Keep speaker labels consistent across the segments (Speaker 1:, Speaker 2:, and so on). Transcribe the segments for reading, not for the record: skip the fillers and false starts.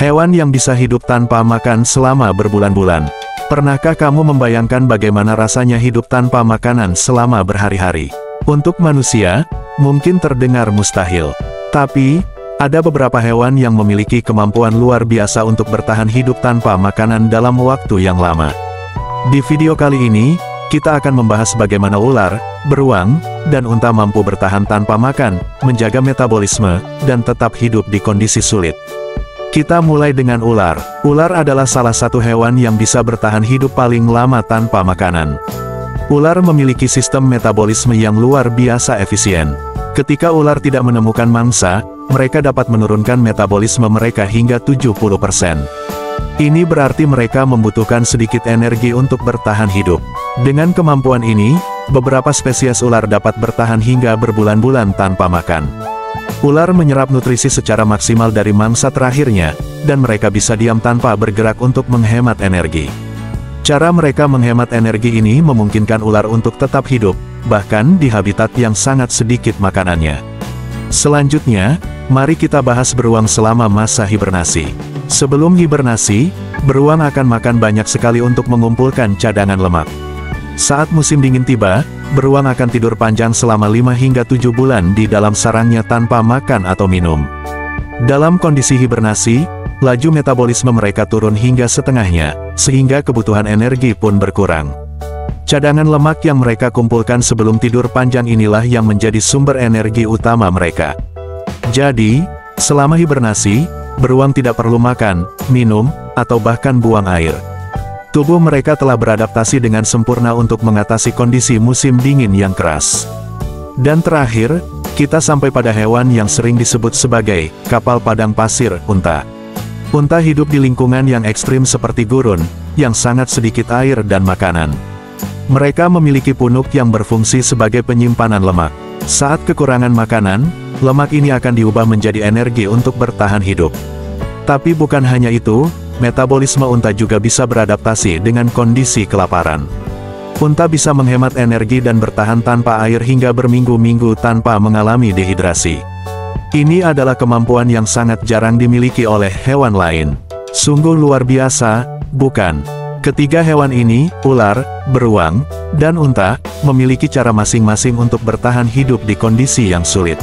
Speaker 1: Hewan yang bisa hidup tanpa makan selama berbulan-bulan. Pernahkah kamu membayangkan bagaimana rasanya hidup tanpa makanan selama berhari-hari? Untuk manusia, mungkin terdengar mustahil. Tapi, ada beberapa hewan yang memiliki kemampuan luar biasa untuk bertahan hidup tanpa makanan dalam waktu yang lama. Di video kali ini, kita akan membahas bagaimana ular, beruang, dan unta mampu bertahan tanpa makan, menjaga metabolisme, dan tetap hidup di kondisi sulit. Kita mulai dengan ular. Ular adalah salah satu hewan yang bisa bertahan hidup paling lama tanpa makanan. Ular memiliki sistem metabolisme yang luar biasa efisien. Ketika ular tidak menemukan mangsa, mereka dapat menurunkan metabolisme mereka hingga 70%. Ini berarti mereka membutuhkan sedikit energi untuk bertahan hidup. Dengan kemampuan ini, beberapa spesies ular dapat bertahan hingga berbulan-bulan tanpa makan. Ular menyerap nutrisi secara maksimal dari mangsa terakhirnya, dan mereka bisa diam tanpa bergerak untuk menghemat energi. Cara mereka menghemat energi ini memungkinkan ular untuk tetap hidup, bahkan di habitat yang sangat sedikit makanannya. Selanjutnya, mari kita bahas beruang selama masa hibernasi. Sebelum hibernasi, beruang akan makan banyak sekali untuk mengumpulkan cadangan lemak. Saat musim dingin tiba, beruang akan tidur panjang selama 5 hingga 7 bulan di dalam sarangnya tanpa makan atau minum. Dalam kondisi hibernasi, laju metabolisme mereka turun hingga setengahnya, sehingga kebutuhan energi pun berkurang. Cadangan lemak yang mereka kumpulkan sebelum tidur panjang inilah yang menjadi sumber energi utama mereka. Jadi, selama hibernasi, beruang tidak perlu makan, minum, atau bahkan buang air. Tubuh mereka telah beradaptasi dengan sempurna untuk mengatasi kondisi musim dingin yang keras. Dan terakhir, kita sampai pada hewan yang sering disebut sebagai kapal padang pasir, unta. Unta hidup di lingkungan yang ekstrim seperti gurun, yang sangat sedikit air dan makanan. Mereka memiliki punuk yang berfungsi sebagai penyimpanan lemak. Saat kekurangan makanan, lemak ini akan diubah menjadi energi untuk bertahan hidup. Tapi bukan hanya itu, metabolisme unta juga bisa beradaptasi dengan kondisi kelaparan. Unta bisa menghemat energi dan bertahan tanpa air hingga berminggu-minggu tanpa mengalami dehidrasi. Ini adalah kemampuan yang sangat jarang dimiliki oleh hewan lain. Sungguh luar biasa, bukan? Ketiga hewan ini, ular, beruang, dan unta, memiliki cara masing-masing untuk bertahan hidup di kondisi yang sulit.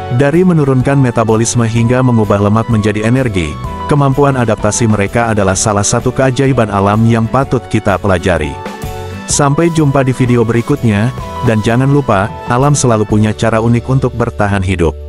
Speaker 1: Dari menurunkan metabolisme hingga mengubah lemak menjadi energi, kemampuan adaptasi mereka adalah salah satu keajaiban alam yang patut kita pelajari. Sampai jumpa di video berikutnya, dan jangan lupa, alam selalu punya cara unik untuk bertahan hidup.